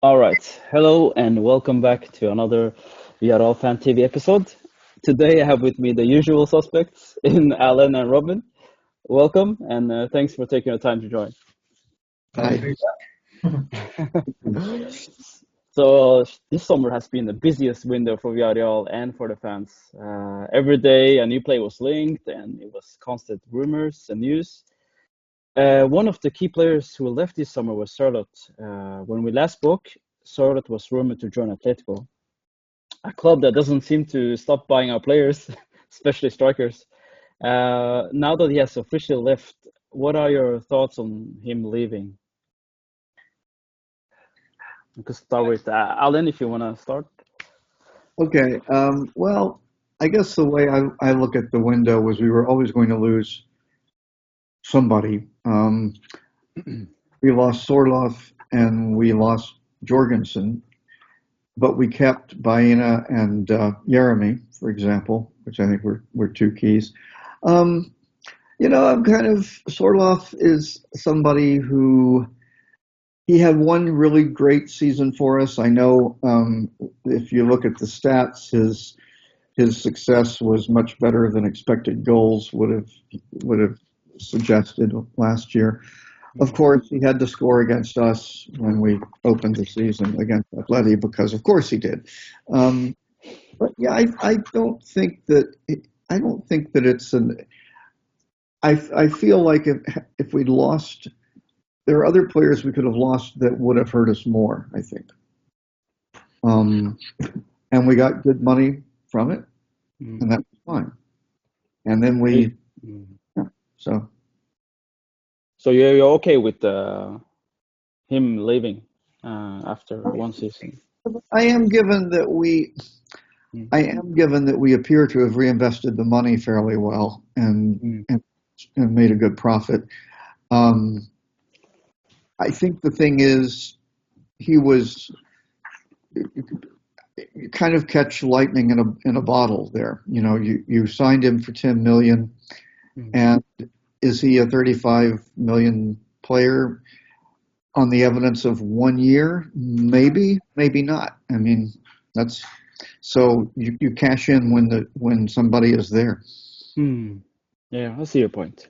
All right. Hello and welcome back to another VRL FanTV episode. Today I have with me the usual suspects in Alan and Robin. Welcome and thanks for taking the time to join. Glad to be back. So this summer has been the busiest window for Villarreal and for the fans. Every day a new player was linked and it was constant rumors and news. One of the key players who left this summer was Sørloth. When we last spoke, Sørloth was rumored to join Atletico, a club that doesn't seem to stop buying our players, especially strikers. Now that he has officially left, what are your thoughts on him leaving? We could start with Alan, if you want to start. Okay. Well, I guess the way I look at the window was we were always going to lose somebody. We lost Sørloth and we lost Jorgensen, but we kept Baena and Jeremy, for example, which I think were two keys. I'm kind of Sørloth is somebody who he had one really great season for us. I know if you look at the stats, his success was much better than expected goals would have suggested last year. Of course, he had to score against us when we opened the season against Atleti because, of course, he did. But yeah, I don't think that it's an. I feel like if we'd lost. There are other players we could have lost that would have hurt us more, I think. And we got good money from it, and that was fine. And then yeah, so. So you're okay with him leaving after one season? I am given that we appear to have reinvested the money fairly well and made a good profit. I think the thing is, you kind of catch lightning in a bottle there. You know, you signed him for 10 million, and is he a 35 million player on the evidence of 1 year? Maybe, maybe not. I mean, that's so you cash in when somebody is there. Yeah, I see your point.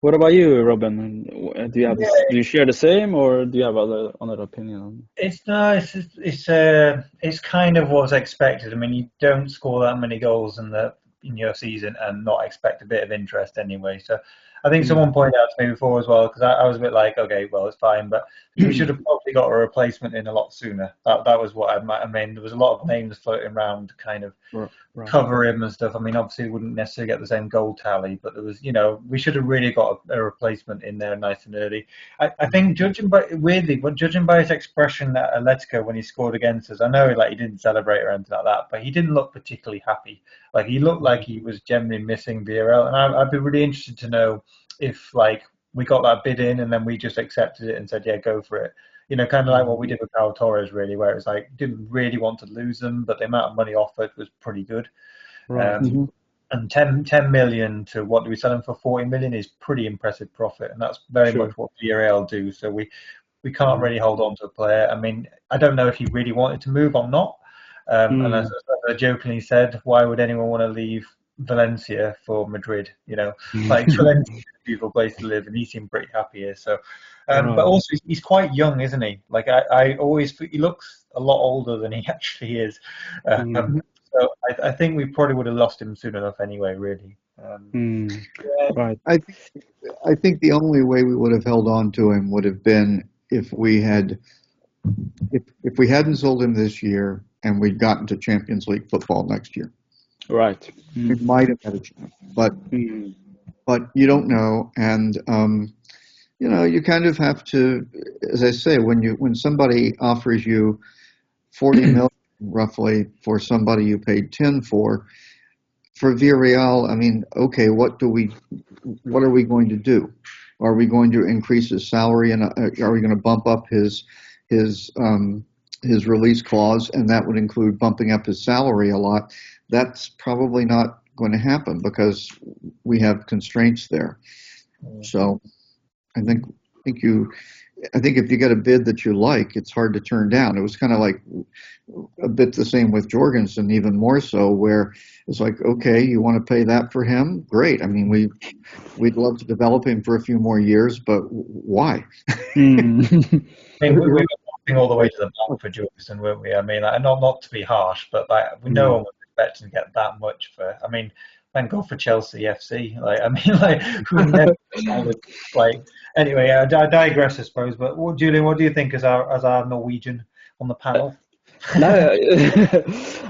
What about you, Robin? Do you share the same, or do you have another opinion? It's kind of what's expected. I mean, you don't score that many goals in your season and not expect a bit of interest anyway. So I think someone pointed out to me before as well, because I was a bit like, okay, well, it's fine, but we should have probably got a replacement in a lot sooner. That was what I mean. There was a lot of names floating around to kind of cover him and stuff. I mean, obviously, we wouldn't necessarily get the same goal tally, but there was, we should have really got a replacement in there nice and early. I think judging by his expression at Atletico when he scored against us, I know like he didn't celebrate or anything like that, but he didn't look particularly happy. Like he looked like he was genuinely missing VRL, and I'd be really interested to know if like we got that bid in and then we just accepted it and said, yeah, go for it. Kind of like what we did with Pau Torres, really, where it was like didn't really want to lose them, but the amount of money offered was pretty good. And 10 million to what do we sell him for 40 million is pretty impressive profit, and that's very much what Villarreal do. So we can't really hold on to a player. I mean, I don't know if he really wanted to move or not. And as I jokingly said, why would anyone want to leave Valencia for Madrid? Like Valencia is a beautiful place to live, and he seemed pretty happy here. So, but also he's quite young, isn't he? Like I always he looks a lot older than he actually is. So I think we probably would have lost him soon enough anyway. Really. Right. I think the only way we would have held on to him would have been if we hadn't sold him this year and we'd gotten to Champions League football next year. Right. We might have had a chance, but you don't know, and you kind of have to, as I say, when somebody offers you 40 million roughly for somebody you paid 10 for Villarreal, I mean, okay, what are we going to do? Are we going to increase his salary, and are we going to bump up his release clause, and that would include bumping up his salary a lot? That's probably not going to happen because we have constraints there. So I think I think if you get a bid that you like, it's hard to turn down. It was kind of like a bit the same with Jorgensen, even more so, where it's like, okay, you want to pay that for him? Great. I mean, we'd love to develop him for a few more years, but why? Mm. I mean, we were walking all the way to the bank for Jorgensen, weren't we? I mean, like, not to be harsh, but like we no one was expecting to get that much for. I mean, thank God for Chelsea FC. Like, I mean, like we never like. Anyway, I digress, I suppose. But Julian, what do you think as our Norwegian on the panel? No,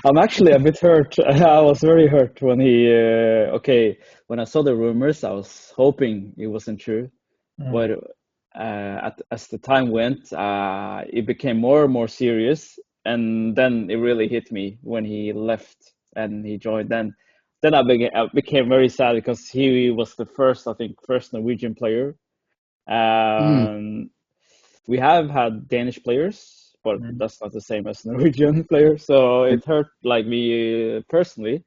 I'm actually a bit hurt. I was very hurt when when I saw the rumors, I was hoping it wasn't true. But as the time went, it became more and more serious. And then it really hit me when he left and he joined. Then I became very sad because he was the first Norwegian player. We have had Danish players, but that's not the same as Norwegian players. So it hurt like me personally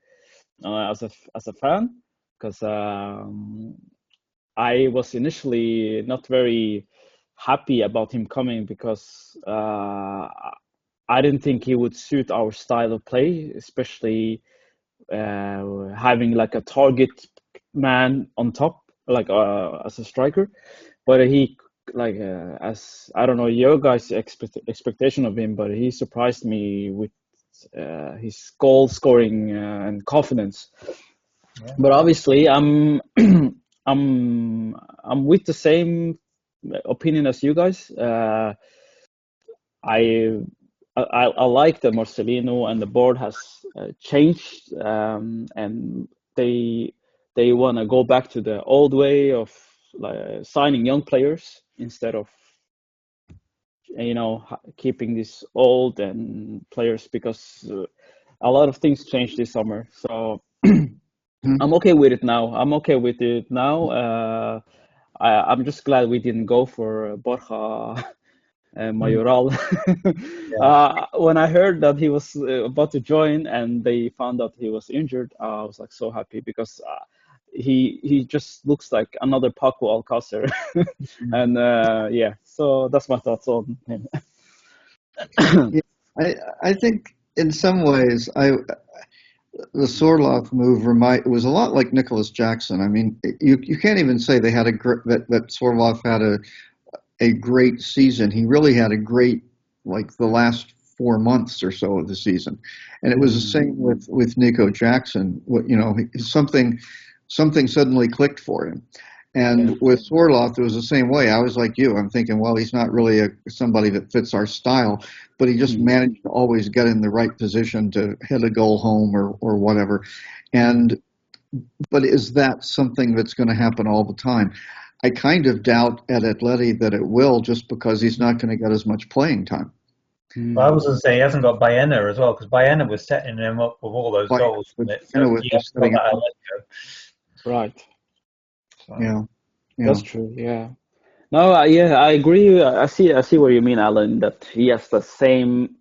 as a fan, because I was initially not very happy about him coming, because I didn't think he would suit our style of play, especially having like a target man on top, like as a striker. But he, like as I don't know your guys' expectation of him, but he surprised me with his goal scoring and confidence. Yeah. But obviously, I'm with the same opinion as you guys. I like that Marcelino and the board has changed, and they want to go back to the old way of signing young players instead of keeping these old and players, because a lot of things changed this summer. So I'm okay with it now. I'm just glad we didn't go for Borja Mayoral. When I heard that he was about to join and they found out he was injured, I was like so happy, because he just looks like another Paco Alcácer. And so that's my thoughts on him. I think in some ways the Sørloth move was a lot like Nicholas Jackson. I mean, you can't even say they had that Sørloth had a great season. He really had a great, like, the last 4 months or so of the season. And it was the same with Nico Jackson. Something suddenly clicked for him. And with Sørloth, it was the same way. I was like you. I'm thinking, well, he's not really somebody that fits our style, but he just managed to always get in the right position to hit a goal home or whatever. But is that something that's going to happen all the time? I kind of doubt at Atleti that it will, just because he's not going to get as much playing time. Well, I was going to say he hasn't got Baena as well, because Baena was setting him up with all those goals. Right. So, yeah, that's true. Yeah. No, I agree. I see what you mean, Alan. That he has the same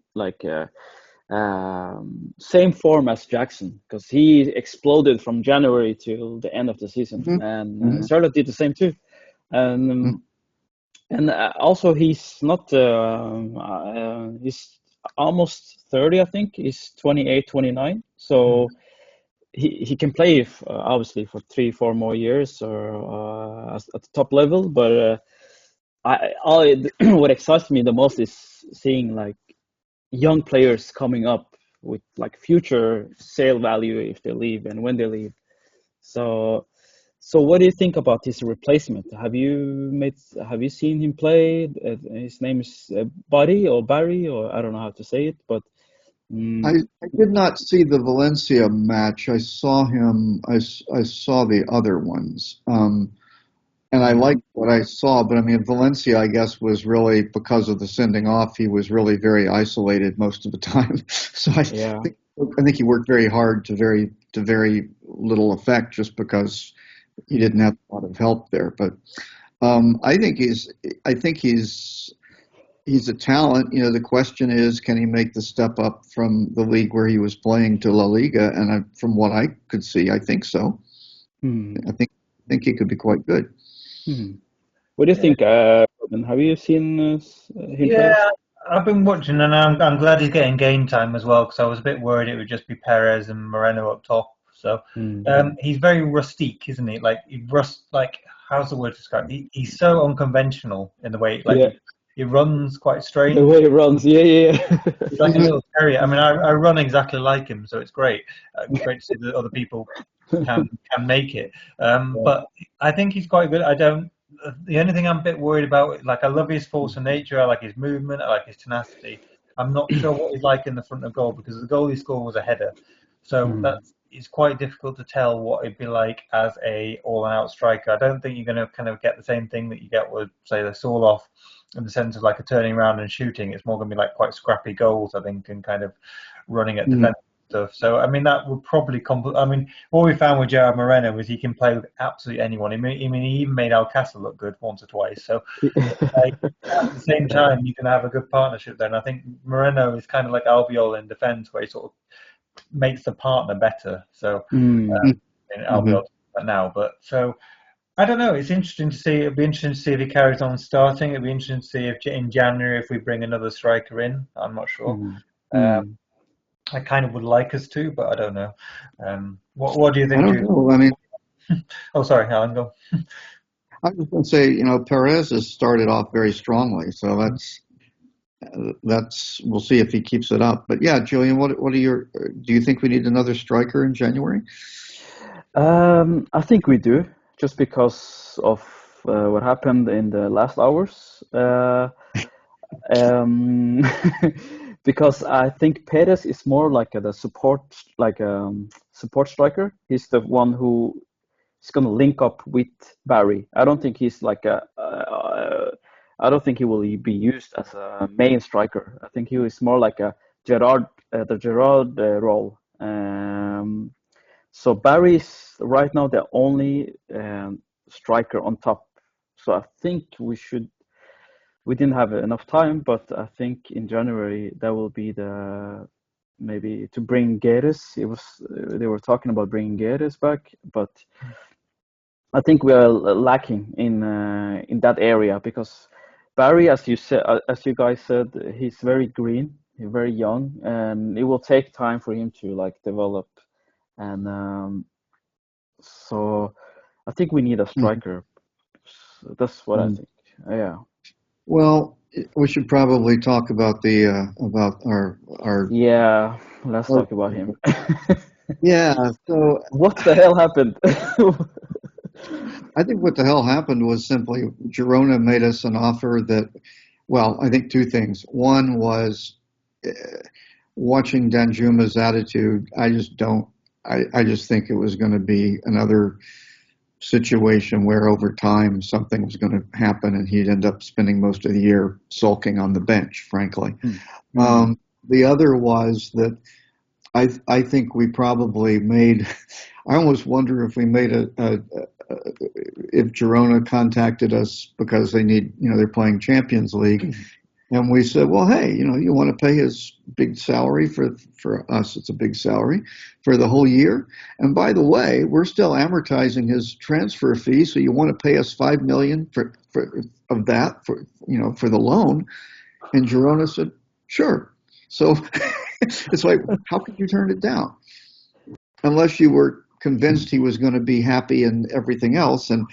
same form as Jackson, because he exploded from January till the end of the season, and Sørloth did the same too. And also he's not. He's almost 30, I think. He's 28, 29. So. He can play obviously for 3-4 more years or at the top level, but what excites me the most is seeing like young players coming up with like future sale value if they leave and when they leave. So what do you think about his replacement? Have you seen him play? His name is Barry, or I don't know how to say it, but. I did not see the Valencia match. I saw him. I saw the other ones, and I liked what I saw. But I mean, Valencia, I guess, was really, because of the sending off, he was really very isolated most of the time. So I think he worked very hard to very little effect, just because he didn't have a lot of help there. But I think he's a talent. The question is, can he make the step up from the league where he was playing to La Liga? And from what I could see, I think so. I think he could be quite good. What do you think, Robin? Have you seen him play? Yeah, I've been watching, and I'm glad he's getting game time as well, because I was a bit worried it would just be Perez and Moreno up top. So he's very rustique, isn't he? Like how's the word to describe? He's so unconventional in the way he runs quite strange. The way he runs, yeah. He's like a little terrier. I mean, I run exactly like him, so it's great. Great to see that other people can make it. But I think he's quite good. The only thing I'm a bit worried about, like I love his force of nature, I like his movement, I like his tenacity. I'm not sure what he's like in the front of goal, because the goal he scored was a header. So it's quite difficult to tell what it'd be like as a all-out striker. I don't think you're going to kind of get the same thing that you get with, say, the Sørloth, in the sense of like a turning around and shooting. It's more going to be like quite scrappy goals, I think, and kind of running at defense stuff. So I mean, that would probably I mean, what we found with Gerard Moreno was he can play with absolutely anyone. I mean, he even made Alcácer look good once or twice. So like, at the same time, you can have a good partnership there. And I think Moreno is kind of like Albiol in defence, where he sort of makes the partner better. So Albiol now, but so. I don't know. It's interesting to see. It'll be interesting to see if he carries on starting. It'll be interesting to see if in January if we bring another striker in. I'm not sure. I kind of would like us to, but I don't know. What do you think? I don't know. I mean, oh, sorry, Alan, go. I was going to say, Perez has started off very strongly, so that's we'll see if he keeps it up. But yeah, Julian, what are your? Do you think we need another striker in January? I think we do. Just because of what happened in the last hours. Because I think Perez is more like the support, support striker. He's the one who is going to link up with Barry. I don't think he's like I don't think he will be used as a main striker. I think he is more like a the Gerard role. So Barry is right now the only striker on top. So I think we didn't have enough time, but I think in January that will be maybe to bring Guedes. They were talking about bringing Guedes back, but I think we are lacking in that area, because Barry, as you guys said, he's very green, he's very young, and it will take time for him to like develop. And so I think we need a striker. That's what I think. Yeah. Well, we should probably talk about about our. Yeah, let's talk about him. Yeah. So what the hell happened? I think what the hell happened was simply Girona made us an offer that, well, I think two things. One was watching Danjuma's attitude. I just think it was going to be another situation where over time something was going to happen and he'd end up spending most of the year sulking on the bench, frankly. The other was that I think we probably made, I almost wonder if we made if Girona contacted us because they need, they're playing Champions League. And we said, well, hey, you want to pay his big salary for us? It's a big salary for the whole year. And by the way, we're still amortizing his transfer fee. So you want to pay us $5 million for the loan? And Girona said, sure. So it's like, how could you turn it down? Unless you were convinced he was going to be happy and everything else. And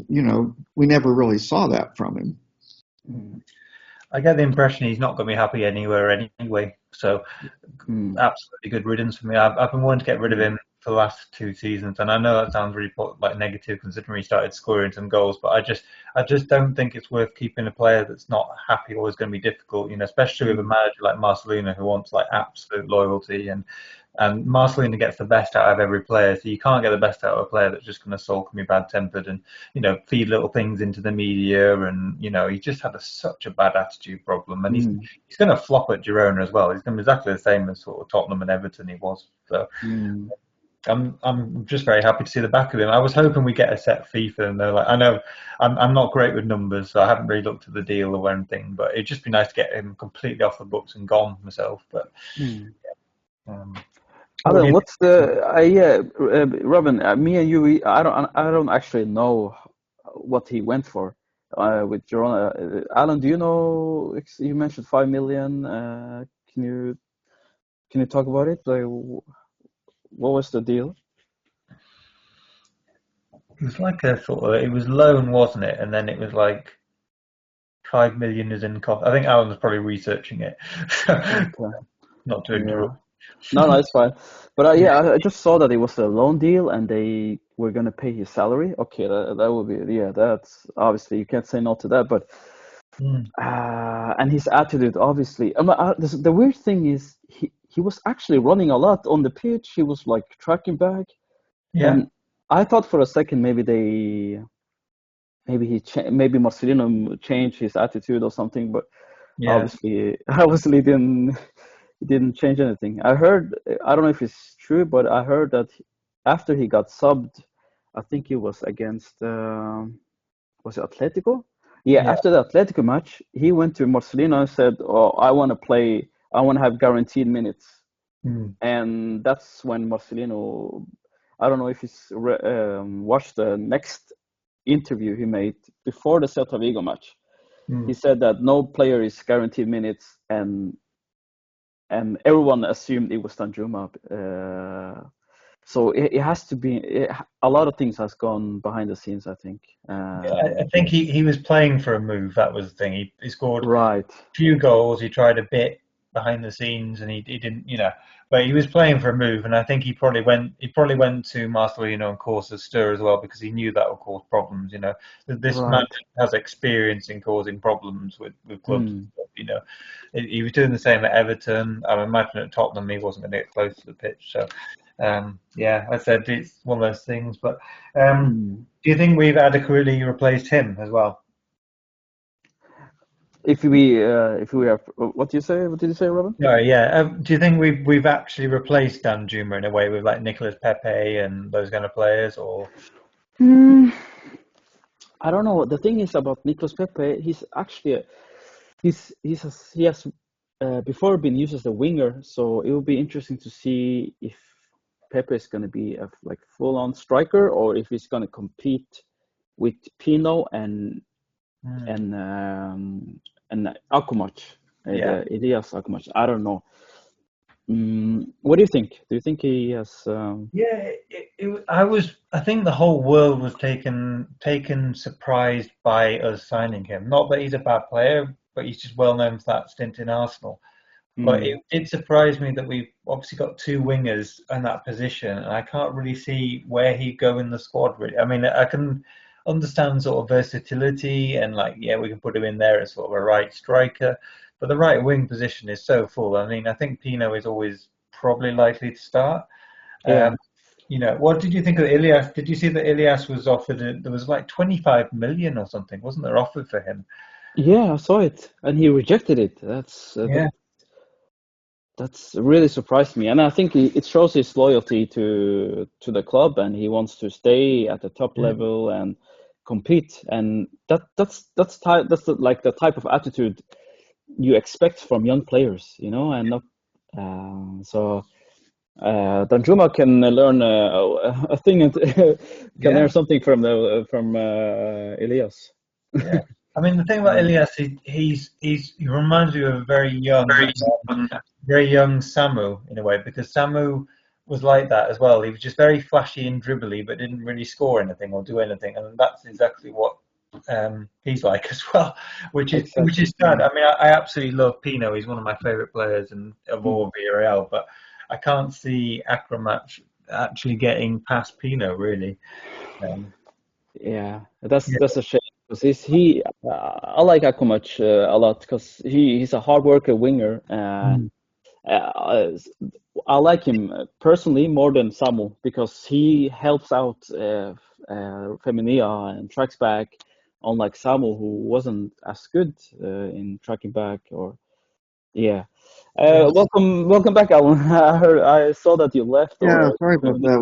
we never really saw that from him. I get the impression he's not going to be happy anywhere anyway. So absolutely good riddance for me. I've been wanting to get rid of him for the last 2 seasons, and I know that sounds really negative considering he started scoring some goals. But I just don't think it's worth keeping a player that's not happy or is going to be difficult. Especially with a manager like Marcelino who wants absolute loyalty, and Marcelino gets the best out of every player. So you can't get the best out of a player that's just going to sulk and be bad-tempered and feed little things into the media. And he just had such a bad attitude problem, and he's going to flop at Girona as well. He's going to be exactly the same as sort of Tottenham and Everton he was. So I'm just very happy to see the back of him. I was hoping we get a set fee for him though. I know I'm not great with numbers, so I haven't really looked at the deal or anything. But it'd just be nice to get him completely off the books and gone myself. But I don't know, what's the Robin? Me and you, I don't actually know what he went for. with Girona. Alan, do you know? You mentioned 5 million. Can you talk about it? Like, what was the deal? It was like a sort of, it was loan, wasn't it? And then it was like 5 million is in cost. I think Alan was probably researching it. Okay. Not to Yeah. interrupt. No, it's fine. But yeah, I just saw that it was a loan deal and they were gonna pay his salary. Okay, that would be, yeah. That's obviously you can't say no to that. But and his attitude, obviously. The weird thing is he was actually running a lot on the pitch. He was like tracking back, Yeah. and I thought for a second maybe maybe Marcelino changed his attitude or something, but Yeah. obviously didn't change anything. I don't know if it's true, but I heard that after he got subbed, I think it was against was it Atletico? Yeah, Yeah. after the Atletico match, he went to Marcelino and said, "Oh, I want to play. I want to have guaranteed minutes." And that's when Marcelino, I don't know if he's watched the next interview he made before the Celta Vigo match. He said that no player is guaranteed minutes, and everyone assumed it was Danjuma. So it has to be a lot of things has gone behind the scenes, I think. I think he was playing for a move. That was the thing. He scored Right. a few goals. He tried a bit behind the scenes, and he didn't, but he was playing for a move. And I think he probably went to Marcelino and caused a stir as well because he knew that would cause problems. This man Right. has experience in causing problems with clubs. He was doing the same at Everton. I imagine at Tottenham he wasn't going to get close to the pitch. So. Yeah, I said it's one of those things. But do you think we've adequately replaced him as well? If we have, what do you say? What did you say, Robin? No, yeah. Do you think we've actually replaced Danjuma in a way with like Nicolas Pepe and those kind of players, or? I don't know. The thing is about Nicolas Pepe, he's actually he has before been used as a winger, so it will be interesting to see if Pepe is going to be a like full-on striker or if he's going to compete with Pino and Akumac, Elias Akumac. I don't know. What do you think? Do you think he has? Yeah, I think the whole world was taken surprised by us signing him. Not that he's a bad player, but he's just well known for that stint in Arsenal. But it did surprise me that we've obviously got two wingers in that position, and I can't really see where he'd go in the squad. Really, I mean, I can understand sort of versatility and we can put him in there as sort of a right striker, but the right wing position is so full. I mean, I think Pino is always probably likely to start. Yeah. What did you think of Ilias? Did you see that Ilias was offered? There was like 25 million or something, wasn't there, offered for him? Yeah, I saw it, and he rejected it. That's really surprised me, and I think it shows his loyalty to the club, and he wants to stay at the top level and compete. And that's the type of attitude you expect from young players, and not so. Danjuma can learn a thing and can learn something from Elias. Yeah, I mean the thing about Ilias, he reminds me of a very young Samu in a way, because Samu was like that as well. He was just very flashy and dribbly, but didn't really score anything or do anything, and that's exactly what he's like as well, which is sad. I mean, I absolutely love Pino. He's one of my favourite players of all Villarreal, but I can't see Akromat actually getting past Pino really. Yeah, that's a shame because I like Akumac a lot because he's a hard worker winger. I like him personally more than Samu because he helps out Feminia and tracks back, unlike Samu who wasn't as good in tracking back Welcome back, Alan. I saw that you left. Yeah, sorry about that.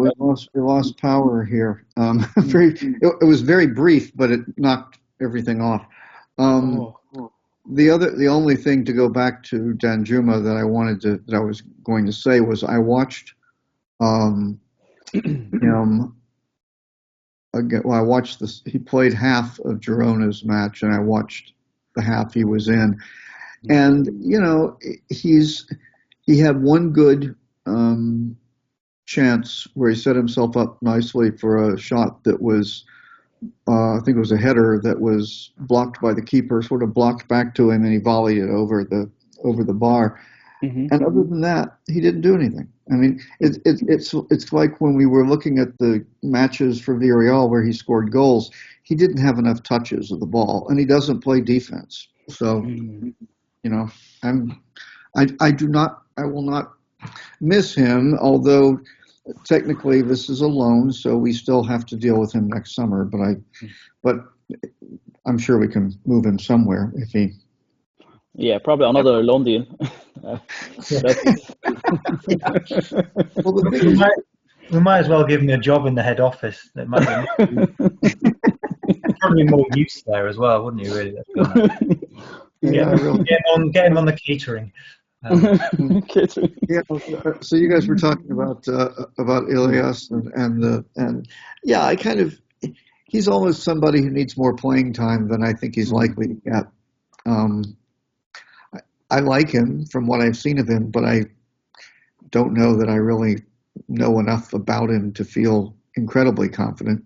We lost power here. It was very brief, but it knocked everything off. The only thing to go back to Danjuma that I was going to say was I watched him again, well, I watched this. He played half of Girona's match, and I watched the half he was in. And he had one good chance where he set himself up nicely for a shot that was, I think it was a header that was blocked by the keeper, sort of blocked back to him, and he volleyed it over the bar. Mm-hmm. And other than that, he didn't do anything. I mean, it's like when we were looking at the matches for Villarreal where he scored goals, he didn't have enough touches of the ball, and he doesn't play defense. So, I will not miss him, although technically this is a loan, so we still have to deal with him next summer. But I'm sure we can move him somewhere if he. Yeah, probably another loan deal. Well, we might as well give him a job in the head office. It might be probably more use there as well, wouldn't you? Really? Really. Get him on the catering. Catering. Yeah. So you guys were talking about Ilias and yeah, he's almost somebody who needs more playing time than I think he's likely to get. I like him from what I've seen of him, but I don't know that I really know enough about him to feel incredibly confident.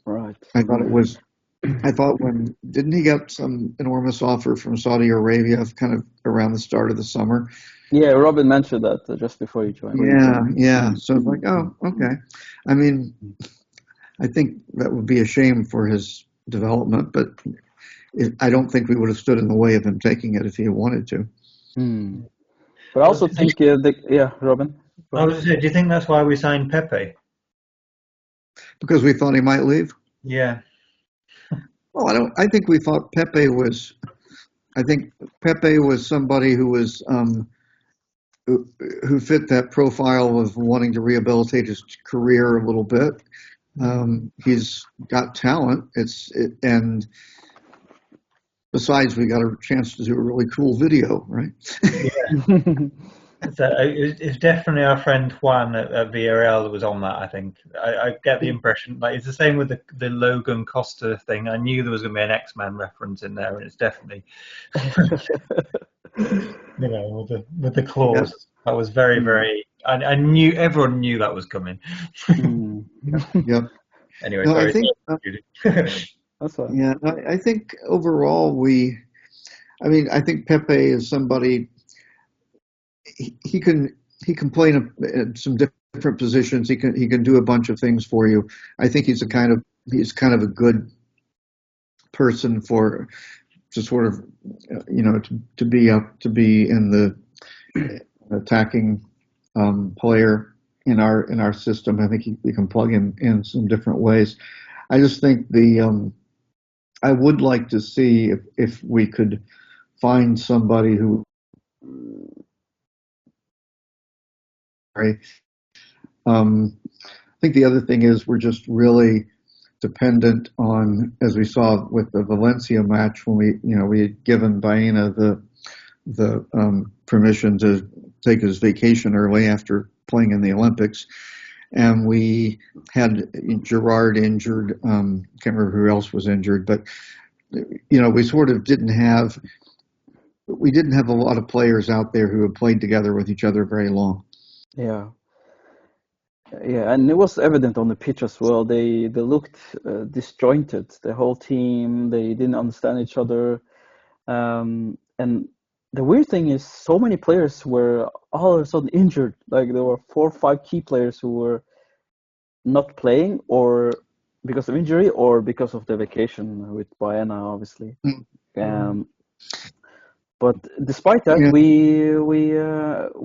Right. I thought didn't he get some enormous offer from Saudi Arabia kind of around the start of the summer? Yeah, Robin mentioned that just before you joined. Yeah. So it's like, oh, okay. I mean, I think that would be a shame for his development, but I don't think we would have stood in the way of him taking it if he wanted to. But I also think, Robin. I was going to say, do you think that's why we signed Pepe? Because we thought he might leave? Yeah. Well, I think we thought Pepe was. I think Pepe was somebody who was who fit that profile of wanting to rehabilitate his career a little bit. He's got talent. And besides, we got a chance to do a really cool video, right? Yeah. It's definitely our friend Juan at Villarreal that was on that. I think I get the impression like it's the same with the Logan Costa thing. I knew there was going to be an X-Men reference in there, and it's definitely with the claws. Yes. That was very very. I knew everyone knew that was coming. Yep. Anyway, sorry. I think, that's fine. Yeah, I think overall I think Pepe is somebody. He can play in some different positions. He can do a bunch of things for you. I think he's kind of a good person to sort of to be in the attacking player in our system. I think we can plug him in some different ways. I just think I would like to see if we could find somebody who. I think the other thing is we're just really dependent on, as we saw with the Valencia match when we had given Baena the permission to take his vacation early after playing in the Olympics, and we had Gerard injured. Can't remember who else was injured, but we sort of didn't have a lot of players out there who had played together with each other very long. Yeah, and it was evident on the pitch as well. They looked disjointed. The whole team, they didn't understand each other. And the weird thing is, so many players were all of a sudden injured. Like there were 4 or 5 key players who were not playing, or because of injury, or because of the vacation with Baena, obviously. But despite that,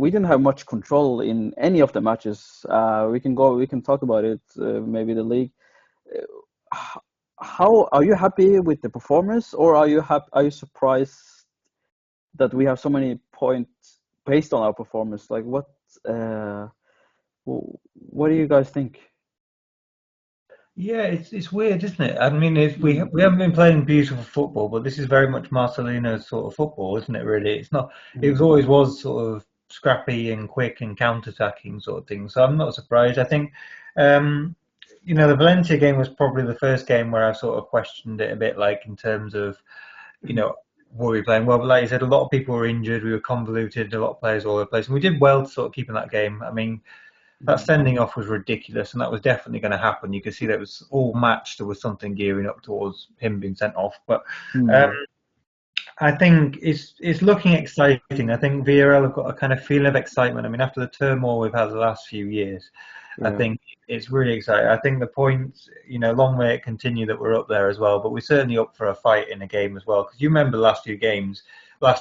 we didn't have much control in any of the matches. We can talk about it. Maybe the league. How are you happy with the performance, or are you surprised that we have so many points based on our performance? Like what do you guys think? Yeah, it's weird, isn't it? I mean, we haven't been playing beautiful football, but this is very much Marcelino's sort of football, isn't it? Really, it's not. It always was sort of scrappy and quick and counter-attacking sort of thing. So I'm not surprised. I think the Valencia game was probably the first game where I sort of questioned it a bit, like in terms of, were we playing well? But like you said, a lot of people were injured. We were convoluted. A lot of players all over the place, and we did well to sort of keep in that game. I mean, that sending off was ridiculous, and that was definitely going to happen. You could see that it was all matched. There was something gearing up towards him being sent off, but. I think it's looking exciting. I think Villarreal have got a kind of feeling of excitement. I mean, after the turmoil we've had the last few years, I think it's really exciting. I think the points, long may it continue that we're up there as well, but we're certainly up for a fight in a game as well. Because you remember the last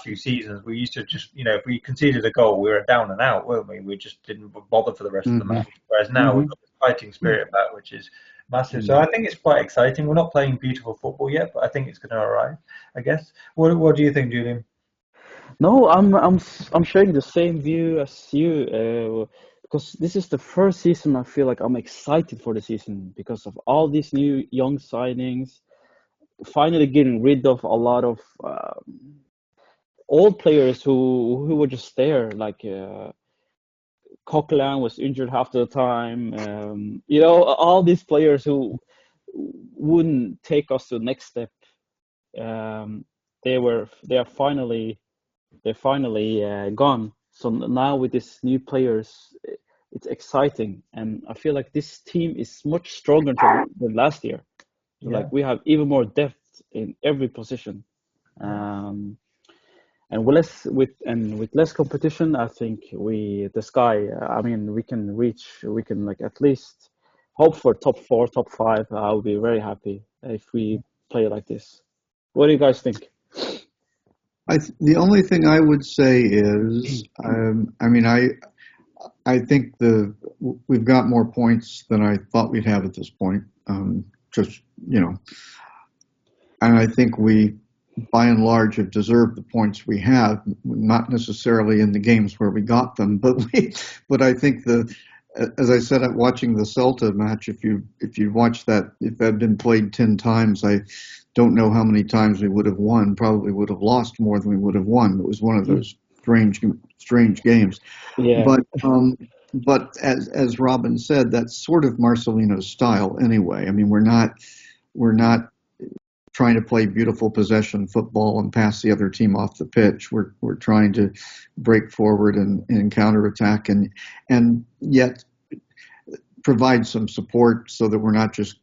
few seasons, we used to just, if we conceded a goal, we were down and out, weren't we? We just didn't bother for the rest of the match. Whereas now we've got this fighting spirit back, which is massive. So I think it's quite exciting. We're not playing beautiful football yet, but I think it's going to arrive, I guess. What do you think, Julian? No, I'm sharing the same view as you, because this is the first season I feel like I'm excited for the season because of all these new young signings, finally getting rid of a lot of old players who were just there, like Coquelin was injured half the time. All these players who wouldn't take us to the next step. They're finally gone. So now with these new players, it's exciting, and I feel like this team is much stronger than last year. Like we have even more depth in every position. And with less competition, I think we can like at least hope for top 4, top 5. I'll be very happy if we play like this. What do you guys think? The only thing I would say is, I think we've got more points than I thought we'd have at this point. And I think we, by and large, have deserved the points we have, not necessarily in the games where we got them, but I think as I said, watching the Celta match, if you watch that, if that had been played 10 times, I don't know how many times we would have won. Probably would have lost more than we would have won. It was one of those strange games. Yeah. But as Robin said, that's sort of Marcelino's style anyway. I mean, we're not trying to play beautiful possession football and pass the other team off the pitch. We're trying to break forward and counterattack and yet provide some support so that we're not just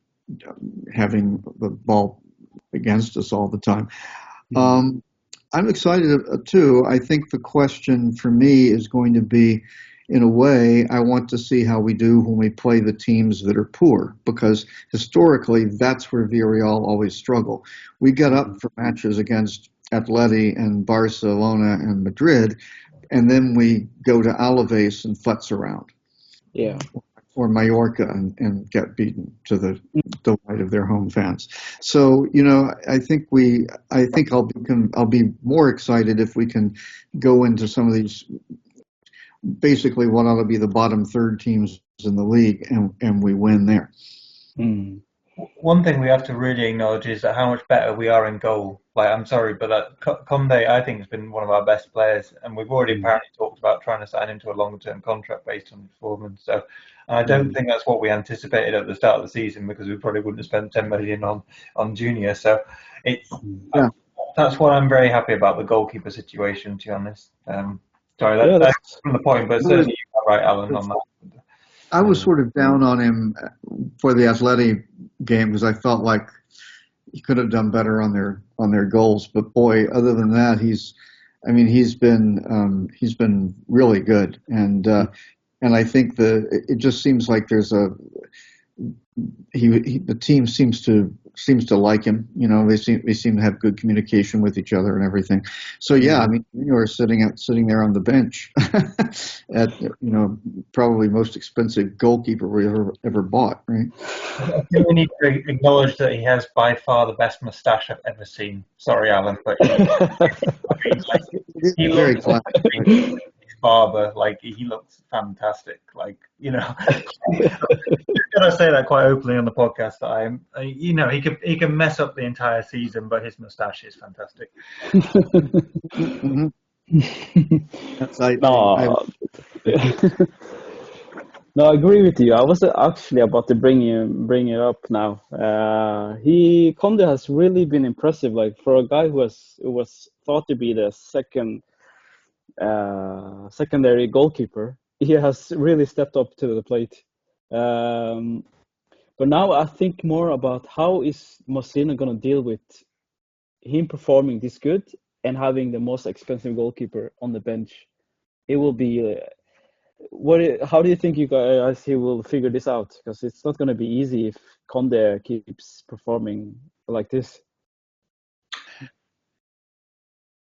having the ball against us all the time. I'm excited too. I think the question for me is going to be, in a way, I want to see how we do when we play the teams that are poor, because historically that's where Villarreal always struggle. We get up for matches against Atleti and Barcelona and Madrid, and then we go to Alaves and futz around. Yeah. Or Mallorca and get beaten to the delight of their home fans. So, I think I'll be more excited if we can go into some of these, basically what ought to be the bottom third teams in the league, and we win there. One thing we have to really acknowledge is that how much better we are in goal. Like, I'm sorry, but Conde, I think, has been one of our best players, and we've already apparently talked about trying to sign him to a longer-term contract based on performance. So, I don't think that's what we anticipated at the start of the season, because we probably wouldn't have spent 10 million on Junior. So, that's what I'm very happy about, the goalkeeper situation, to be honest. Sorry, that's from the point, but certainly you are right, Alan, on that. I was sort of down on him for the Atleti game because I felt like he could have done better on their goals. But boy, other than that, he's been really good, and I think it just seems like there's the team seems to like him. They seem to have good communication with each other and everything. So yeah, I mean, you're sitting there on the bench at probably most expensive goalkeeper we ever bought, right? I think we need to acknowledge that he has by far the best moustache I've ever seen. Sorry, Alan, but he very looks like barber. Like, he looks fantastic. Like, I say that quite openly on the podcast. That he can mess up the entire season, but his moustache is fantastic. No, I agree with you. I was actually about to bring it up now. Conde has really been impressive. Like for a guy who was thought to be the secondary goalkeeper, he has really stepped up to the plate. Um, but now I think more about how is Mosina gonna deal with him performing this good and having the most expensive goalkeeper on the bench. It will be. How do you think you guys he will figure this out? Because it's not going to be easy if Conde keeps performing like this.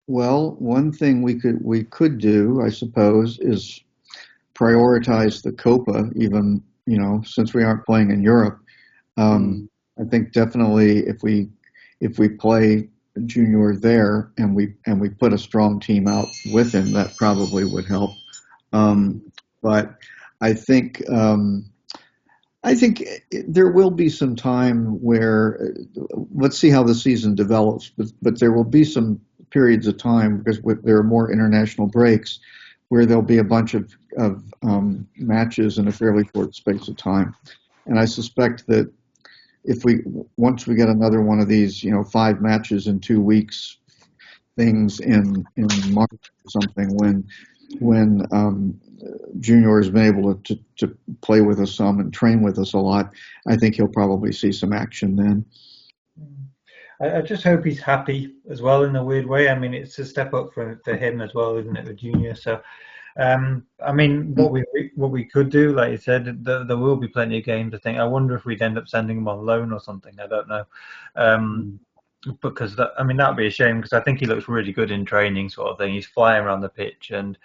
Well, one thing we could do, I suppose, is prioritize the Copa, even since we aren't playing in Europe. I think definitely if we play Junior there and we put a strong team out with him, that probably would help. But I think there will be some time where let's see how the season develops, but there will be some periods of time because there are more international breaks where there'll be a bunch of matches in a fairly short space of time, and I suspect that once we get another one of these 5 matches in 2 weeks things in March or something when Junior has been able to play with us some and train with us a lot, I think he'll probably see some action then. I just hope he's happy as well in a weird way. I mean, it's a step up for him as well, isn't it, the Junior? So, I mean, what we could do, like you said, there will be plenty of games. I think. I wonder if we'd end up sending him on loan or something. I don't know. Because that'd be a shame because I think he looks really good in training, sort of thing. He's flying around the pitch, and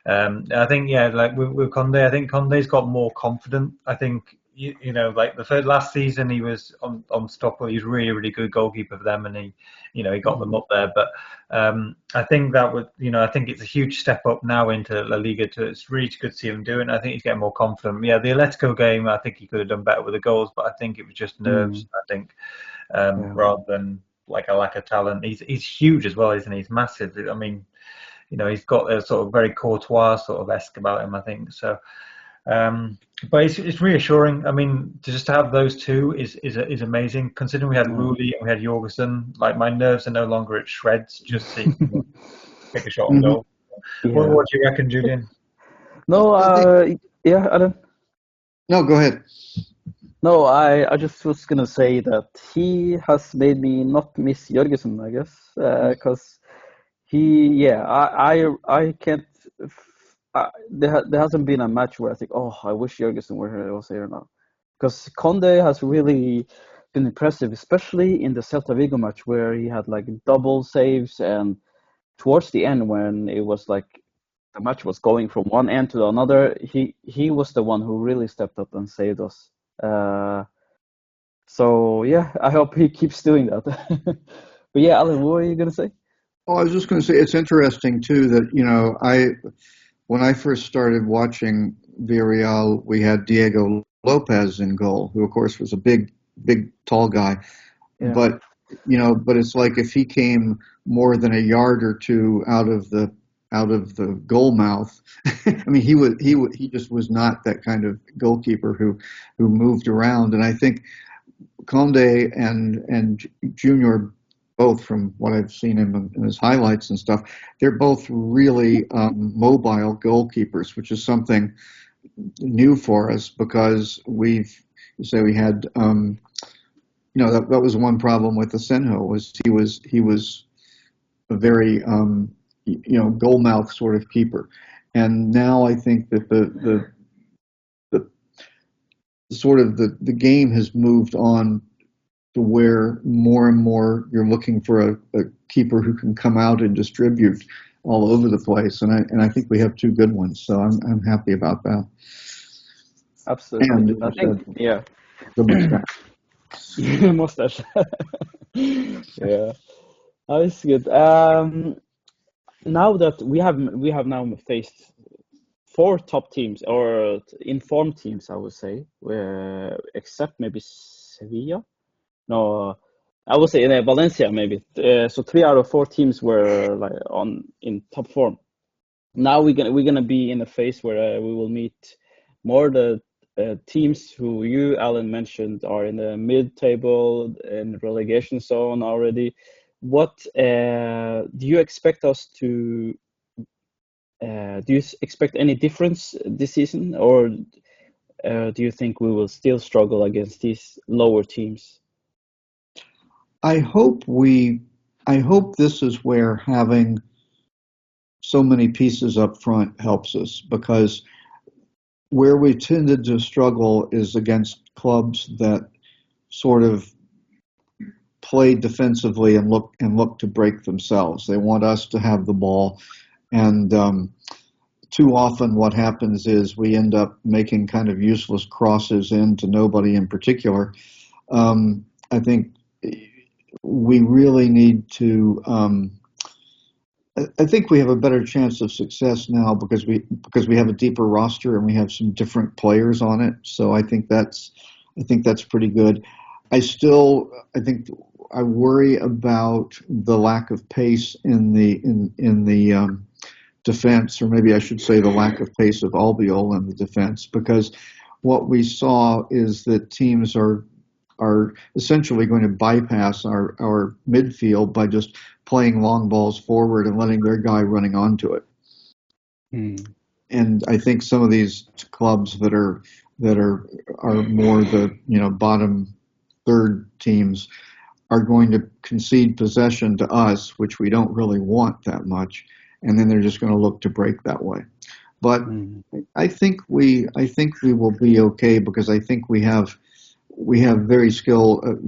I think like with Conde, I think Conde's got more confident. I think like last season he was unstoppable. He was really really good goalkeeper for them, and he got them up there. But I think I think it's a huge step up now into La Liga. It's really good to see him doing. I think he's getting more confident. Yeah, the Atletico game, I think he could have done better with the goals, but I think it was just nerves. I think rather than like a lack of talent. He's huge as well, isn't he? He's massive. I mean, he's got a sort of very courtois sort of esque about him, I think. So, but it's reassuring. I mean, to just have those two is amazing. Considering we had Rulli and we had Jorgensen, like my nerves are no longer at shreds. Just seeing take a shot on goal. Yeah. What do you reckon, Julian? No, yeah, Adam. No, go ahead. No, I just was gonna say that he has made me not miss Jørgensen, I guess, because I can't. There hasn't been a match where I think, oh, I wish Jørgensen was here now, because Conde has really been impressive, especially in the Celta Vigo match where he had like double saves, and towards the end when it was like the match was going from one end to another, he was the one who really stepped up and saved us. So yeah, I hope he keeps doing that. But yeah, Alan, what were you gonna say? Oh, I was just going to say it's interesting too that when I first started watching Villarreal, we had Diego Lopez in goal, who of course was a big, tall guy. Yeah. But it's like if he came more than a yard or two out of the goal mouth, I mean, he just was not that kind of goalkeeper who moved around. And I think Conde and Junior, both from what I've seen him in his highlights and stuff, they're both really mobile goalkeepers, which is something new for us because we had that was one problem with Asenjo was he was a very goal mouth sort of keeper, and now I think that the sort of the game has moved on to where more and more you're looking for a keeper who can come out and distribute all over the place, and I think we have 2 good ones, so I'm happy about that. Absolutely, and I think the mustache. Mustache. Yeah, that's good. Now that we have now faced 4 top teams or informed teams, I would say, except maybe Sevilla. No, I would say Valencia maybe. So 3 out of 4 teams were like in top form. Now we're gonna be in a phase where we will meet more the teams who you, Alan, mentioned are in the mid-table and relegation zone already. What do you expect us to? Do you expect any difference this season, or do you think we will still struggle against these lower teams? I hope this is where having so many pieces up front helps us, because where we tended to struggle is against clubs that sort of play defensively and look to break themselves. They want us to have the ball, and too often what happens is we end up making kind of useless crosses into nobody in particular. I think we really need to. I think we have a better chance of success now because we have a deeper roster and we have some different players on it. So I think that's pretty good. I think I worry about the lack of pace in the defense, or maybe I should say the lack of pace of Albiol in the defense, because what we saw is that teams are essentially going to bypass our midfield by just playing long balls forward and letting their guy running onto it. And I think some of these clubs that are more the bottom third teams are going to concede possession to us, which we don't really want that much, and then they're just going to look to break that way. But I think we will be okay, because I think we have very skilled,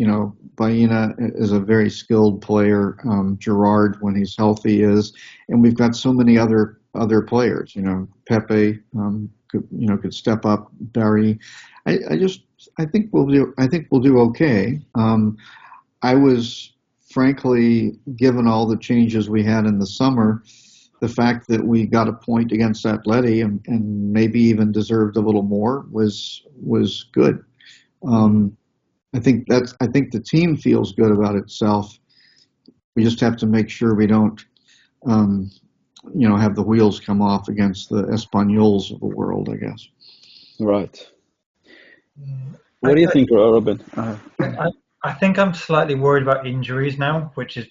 Baena is a very skilled player. Gerard, when he's healthy, is, and we've got so many other players. Pepe, could step up. Barry, I think we'll do okay. I was frankly, given all the changes we had in the summer, the fact that we got a point against Atleti and maybe even deserved a little more was good. I think the team feels good about itself. We just have to make sure we don't, have the wheels come off against the Espanols of the world, I guess. Right. What do you think, Robin? I think I'm slightly worried about injuries now, which is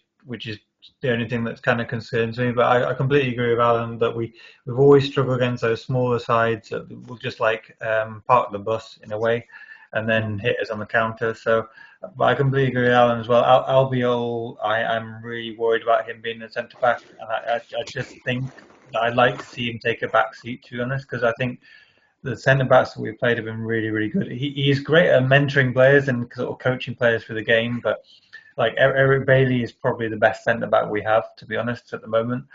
the only thing that's kind of concerns me. But I completely agree with Alan that we've always struggled against those smaller sides that will just park the bus in a way, and then hit us on the counter. So, but I completely agree with Alan as well. Albiol, I'm really worried about him being a centre back, and I just think that I'd like to see him take a back seat, to be honest, because I think the centre backs that we've played have been really, really good. He's great at mentoring players and sort of coaching players through the game, but Eric Bailey is probably the best centre back we have, to be honest, at the moment.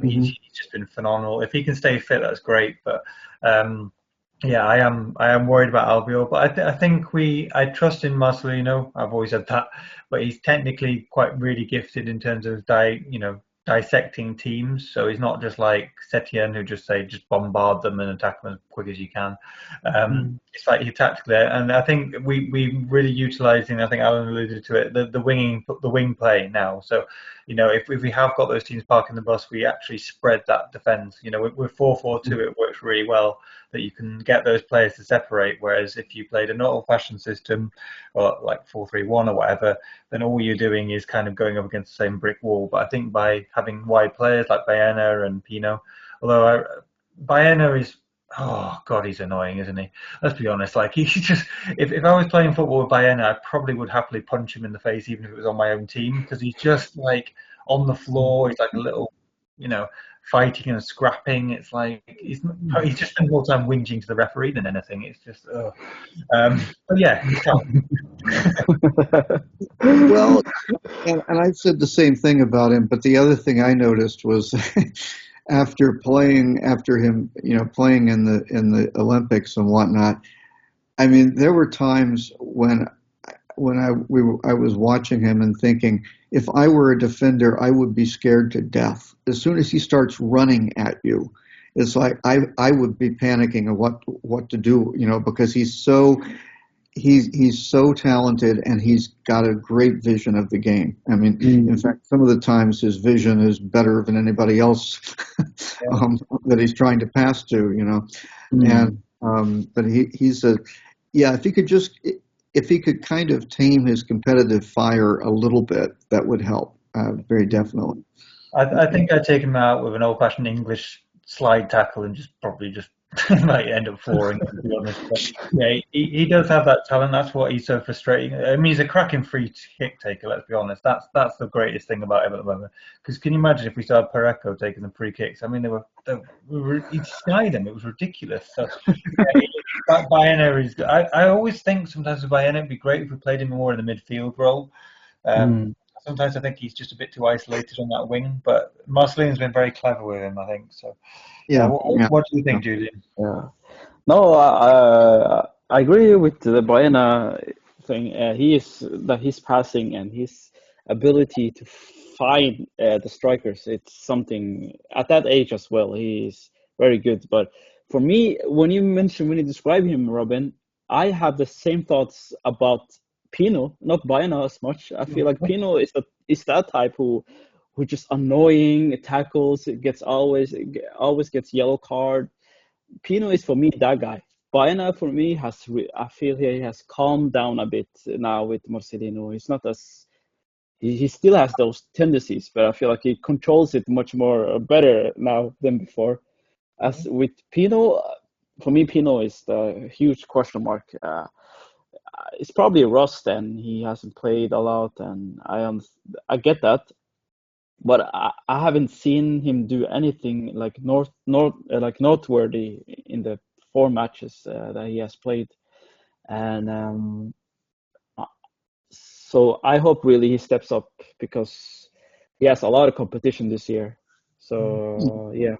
He's just been phenomenal. If he can stay fit, that's great. But I am worried about Albiol. But I think I trust in Marcelino. I've always said that, but he's technically quite really gifted in terms of dissecting teams. So he's not just like Setien, who just bombard them and attack them as quick as you can. It's like he tactically there, and I think we really utilising. I think Alan alluded to it. The wing play now. So if we have got those teams parking the bus, we actually spread that defence. With 4-4-2, it works really well that you can get those players to separate. Whereas if you played an old-fashioned system, or like 4-3-1 or whatever, then all you're doing is kind of going up against the same brick wall. But I think by having wide players like Baena and Pino, although Baena is, oh God, he's annoying, isn't he? Let's be honest. He's just, if I was playing football with Baena, I probably would happily punch him in the face, even if it was on my own team, because he's just on the floor. He's like a little, fighting and scrapping. It's like he's just spent more time whinging to the referee than anything. It's just, but yeah. Well, and I said the same thing about him. But the other thing I noticed was after him, playing in the Olympics and whatnot. I mean, there were times when I was watching him and thinking, if I were a defender, I would be scared to death. As soon as he starts running at you, it's like I would be panicking of what to do, because he's so talented and he's got a great vision of the game. I mean, in fact, some of the times his vision is better than anybody else that he's trying to pass to, and But he's if he could kind of tame his competitive fire a little bit, that would help, very definitely. I think I'd take him out with an old-fashioned English slide tackle and probably might end up flooring him, to be honest. But yeah, he does have that talent. That's what he's so frustrating. I mean, he's a cracking free kick taker. Let's be honest. That's the greatest thing about him at the moment. Because can you imagine if we saw Parejo taking the free kicks? I mean, he skied them. It was ridiculous. So yeah, Baena is. I always think sometimes with Baena it'd be great if we played him more in the midfield role. Sometimes I think he's just a bit too isolated on that wing, but Marcelino's been very clever with him, I think. So, what do you think, Julian? Yeah, no, I agree with the Baena thing. His passing and his ability to find the strikers. It's something at that age as well. He's very good. But for me, when you describe him, Robin, I have the same thoughts about Pino, not Baena as much. I feel like Pino is that type who just annoying, tackles, always gets yellow card. Pino is for me that guy. Baena for me I feel he has calmed down a bit now with Marcelino. He's not as he still has those tendencies, but I feel like he controls it much more better now than before. As with Pino, for me, Pino is the huge question mark. It's probably rust and he hasn't played a lot, and I get that, but I haven't seen him do anything like noteworthy in the 4 matches that he has played, and so I hope really he steps up because he has a lot of competition this year. So yeah.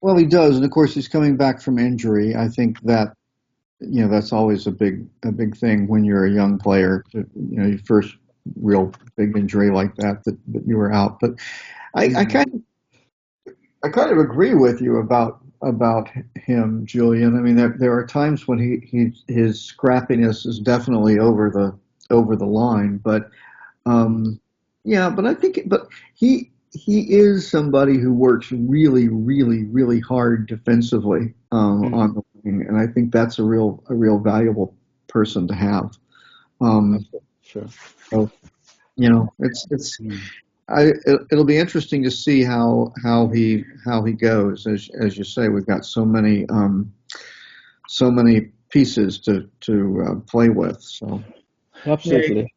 Well, he does, and of course he's coming back from injury. I think that that's always a big thing when you're a young player. Your first real big injury like that you were out. But I kind of agree with you about him, Julian. I mean, there are times when his scrappiness is definitely over the line. But but he is somebody who works really, really, really hard defensively on the wing, and I think that's a real valuable person to have. Sure. So, it'll be interesting to see how he goes. As you say, we've got so many pieces to play with. So absolutely.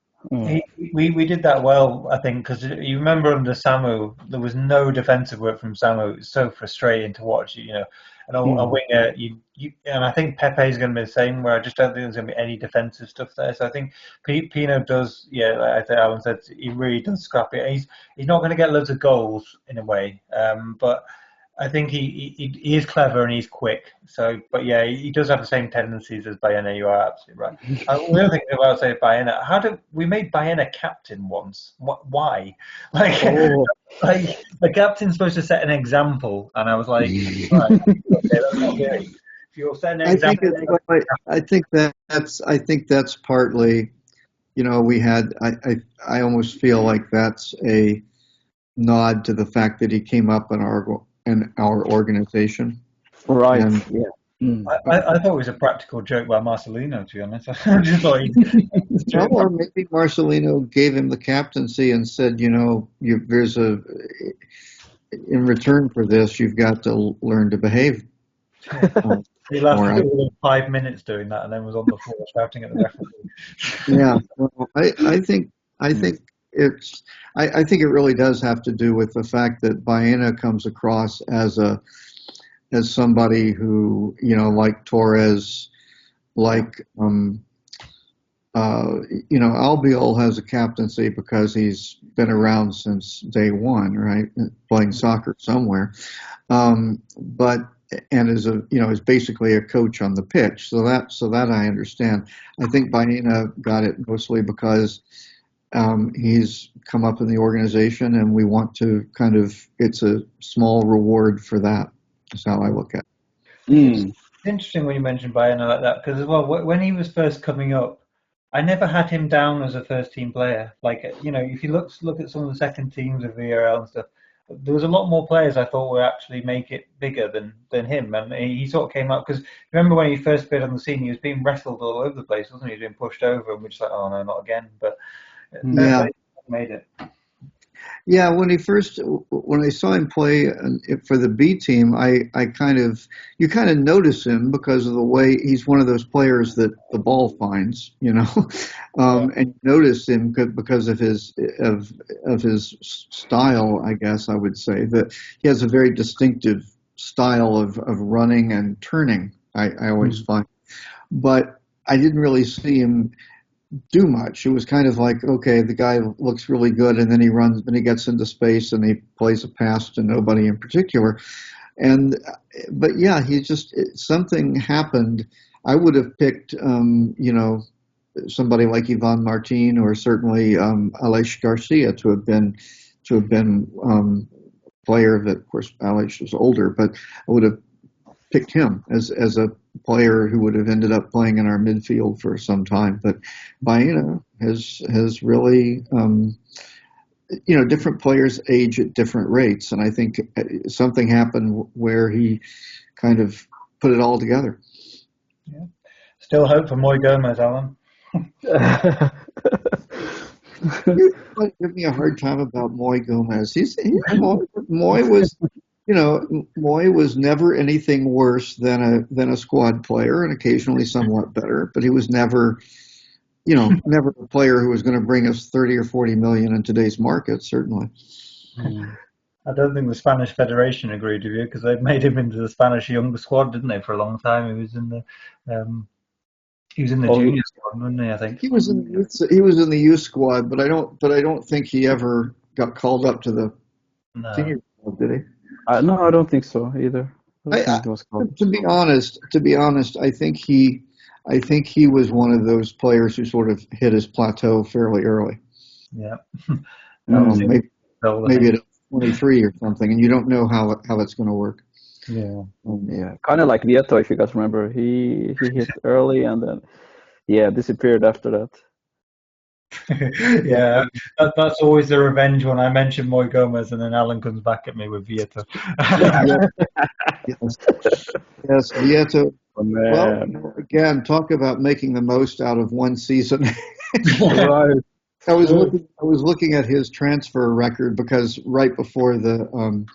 We did that well, I think, because you remember under Samu, there was no defensive work from Samu. It was so frustrating to watch, and a winger. And I think Pepe is going to be the same. Where I just don't think there's going to be any defensive stuff there. So I think Pino does, like I think Alan said, he really does scrap it. He's not going to get loads of goals in a way, but I think he is clever and he's quick. So, but yeah, he does have the same tendencies as Baena. You are absolutely right. The other thing about say Baena, we made Baena captain once? Why? Like the captain's supposed to set an example, and I was like, right, okay, that's not great. If you're setting an example, I think that's partly, we had. I almost feel like that's a nod to the fact that he came up in our organization. Right. And, I thought it was a practical joke by Marcelino, to be honest. I just thought or maybe Marcelino gave him the captaincy and said, in return for this, you've got to learn to behave. He lasted 5 minutes doing that, and then was on the floor shouting at the referee. Yeah, well, I think it really does have to do with the fact that Baena comes across as somebody who, like Torres, like Albiol has a captaincy because he's been around since day one, right? Playing soccer somewhere, and is basically a coach on the pitch. So that I understand. I think Baena got it mostly because he's come up in the organization, and we want to it's a small reward for that. That's how I look at it. It's interesting when you mentioned Baena like that, because when he was first coming up, I never had him down as a first team player. Like, if you look at some of the second teams of VRL and stuff, there was a lot more players I thought would actually make it bigger than him, and he sort of came up because remember when he first appeared on the scene, he was being wrestled all over the place, wasn't he? He was being pushed over, and we're just like, oh no, not again. But Yeah. made it. Yeah, when I saw him play for the B team, you kind of notice him because of the way he's one of those players that the ball finds, and you notice him because of his style, I guess I would say that he has a very distinctive style of running and turning. I always find, but I didn't really see him do much. It was kind of like, okay, the guy looks really good, and then he runs, then he gets into space and he plays a pass to nobody in particular. But yeah, something happened. I would have picked, somebody like Ivan Martin or certainly Aleix Garcia to have been player that, of course, Aleix was older, but I would have picked him as a player who would have ended up playing in our midfield for some time. But Baena has really, different players age at different rates, and I think something happened where he kind of put it all together. Yeah. Still hope for Moy Gomez, Alan. You give me a hard time about Moy Gomez. Moy was. Moy was never anything worse than a squad player, and occasionally somewhat better. But he was never a player who was going to bring us 30 or 40 million in today's market. Certainly. I don't think the Spanish Federation agreed with you because they made him into the Spanish younger squad, didn't they? For a long time, he was in the junior squad, wasn't he? I think he was in the youth squad, but I don't think he ever got called up to the senior squad, did he? No, I don't think so either. To be honest, I think he was one of those players who sort of hit his plateau fairly early. Yeah, maybe at 23 or something, and you don't know how it's going to work. Yeah, kind of like Vieto, if you guys remember, he hit early and then disappeared after that. Yeah, that's always the revenge when I mention Moy Gomez and then Alan comes back at me with Vieto. Yes, Vieto. Oh, man. Well, again, talk about making the most out of one season. Right. I was looking at his transfer record because right before the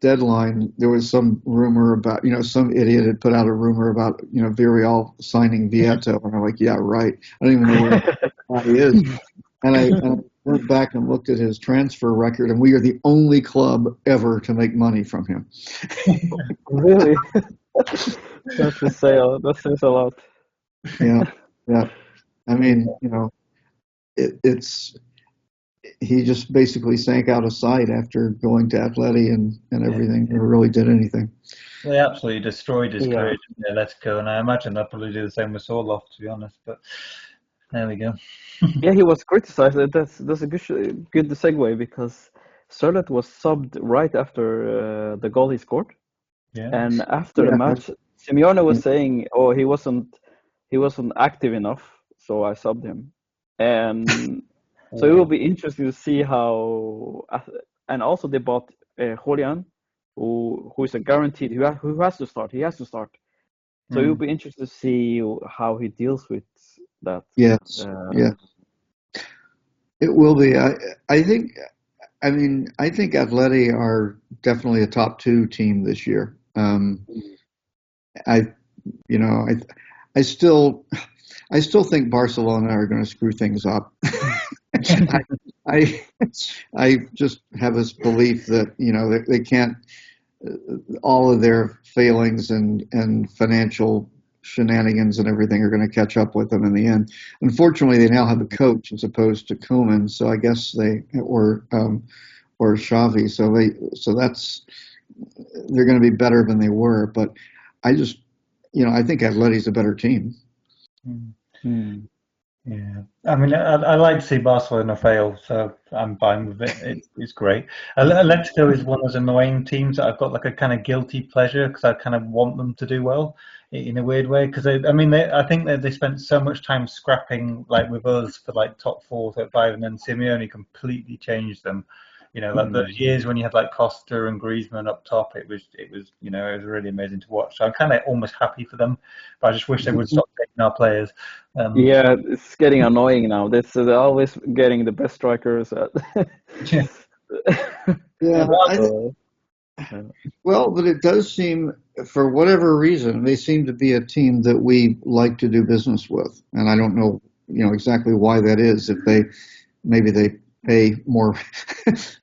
deadline, there was some rumor about, some idiot had put out a rumor about, Villarreal signing Vieto, and I'm like, yeah, right. I don't even know where he is. And I went back and looked at his transfer record, and we are the only club ever to make money from him. Really? That says a lot. Yeah. I mean, he just basically sank out of sight after going to Atleti and everything. Never really did anything. They absolutely destroyed his career. Let's go, and I imagine they'll probably do the same with Sørloth, to be honest. But there we go. Yeah, he was criticized. That's a good segue because Sørloth was subbed right after the goal he scored. Yeah. And after the match, Simeone was saying, "Oh, he wasn't active enough, so I subbed him." And so it will be interesting to see how. And also they bought Julian, who is a guaranteed who has to start. He has to start. So it will be interesting to see how he deals with that. Yes. It will be. I think Atleti are definitely a top 2 team this year. I still think Barcelona are going to screw things up. I just have this belief that they can't. All of their failings and financial shenanigans and everything are going to catch up with them in the end. Unfortunately, they now have a coach as opposed to Koeman, so I guess or Xavi. So they're going to be better than they were. But I think Atleti's a better team. Yeah, I mean, I like to see Barcelona fail, so I'm fine with it. It's great. Atletico is one of those annoying teams that I've got like a kind of guilty pleasure because I kind of want them to do well in a weird way. Because I think that they spent so much time scrapping like with us for like top 4, top 5, and then Simeone completely changed them Like those years when you had like Costa and Griezmann up top, it was really amazing to watch. So I'm kind of almost happy for them, but I just wish they would stop taking our players. Yeah, it's getting annoying now. They're always getting the best strikers. Yeah. Yeah, well, but it does seem, for whatever reason, they seem to be a team that we like to do business with, and I don't know, exactly why that is. If maybe they pay more,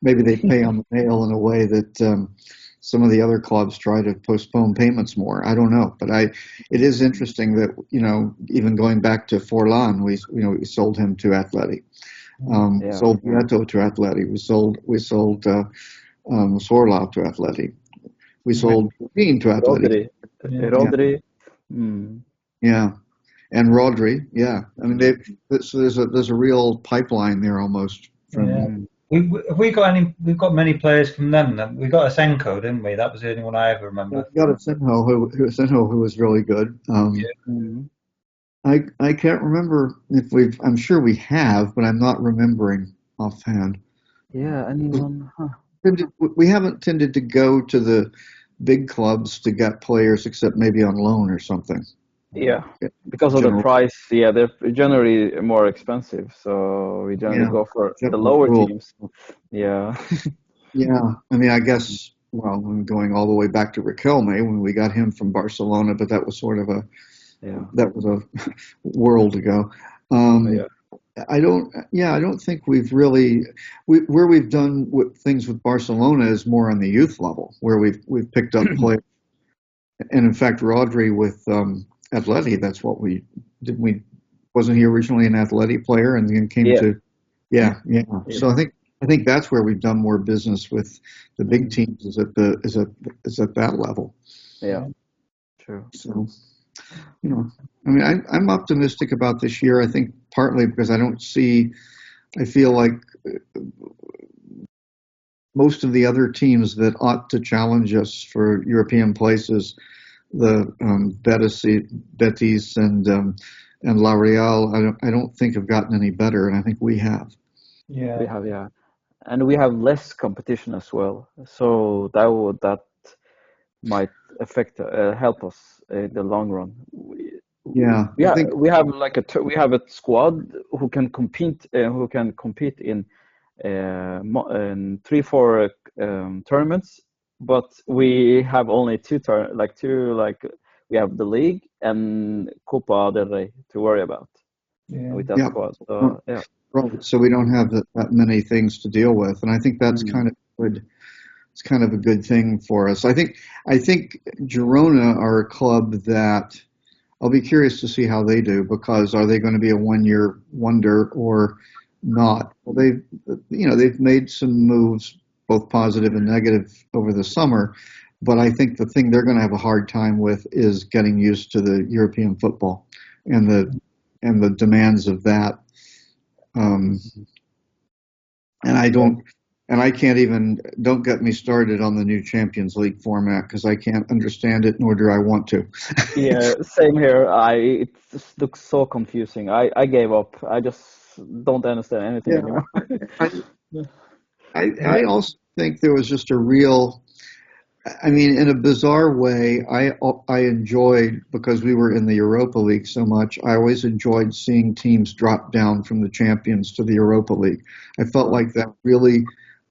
maybe they pay on the nail in a way that some of the other clubs try to postpone payments more. I don't know, but it is interesting that even going back to Forlan, we sold him to Atleti, sold Vieto to Atleti, we sold Sørloth to Atleti. We sold Dean to Atleti. Rodri. Yeah, and Rodri. Yeah, I mean, so there's a real pipeline there almost. We've got many players from them. We got Asenko, didn't we? That was the only one I ever remember. We got Asenko, who was really good. I can't remember if I'm sure we have, but I'm not remembering offhand. Yeah, anyone? We haven't tended to go to the big clubs to get players, except maybe on loan or something. Yeah, because of the price. Yeah, they're generally more expensive, so we generally go for the lower teams. Yeah. Yeah, I mean, I guess. Well, I'm going all the way back to Riquelme when we got him from Barcelona, but that was sort of that was a world ago. I don't think we've really where we've done things with Barcelona is more on the youth level, where we've picked up players, and in fact, Rodri with Atleti, that's what we did. We wasn't he originally an Atleti player, and then came to So I think that's where we've done more business with the big teams is at that level. Yeah, true. So, I mean, I'm optimistic about this year. I think partly because I feel like most of the other teams that ought to challenge us for European places, the Betis and La Real, I don't think have gotten any better, and I think we have. Yeah, we have, and we have less competition as well. So that might help us in the long run. We have like we have a squad who can compete in 3-4 tournaments, but we have only two we have the league and Copa del Rey to worry about with that squad. So right. So we don't have that many things to deal with, and I think that's kind of good. It's kind of a good thing for us. I think Girona are a club that I'll be curious to see how they do, because are they going to be a one-year wonder or not? Well, they've made some moves, both positive and negative, over the summer, but I think the thing they're going to have a hard time with is getting used to the European football and the demands of that. Don't get me started on the new Champions League format, because I can't understand it, nor do I want to. Yeah, same here. It just looks so confusing. I gave up. I just don't understand anything anymore. I also think there was just a real, I mean, in a bizarre way, I enjoyed, because we were in the Europa League so much, I always enjoyed seeing teams drop down from the Champions to the Europa League. I felt like that really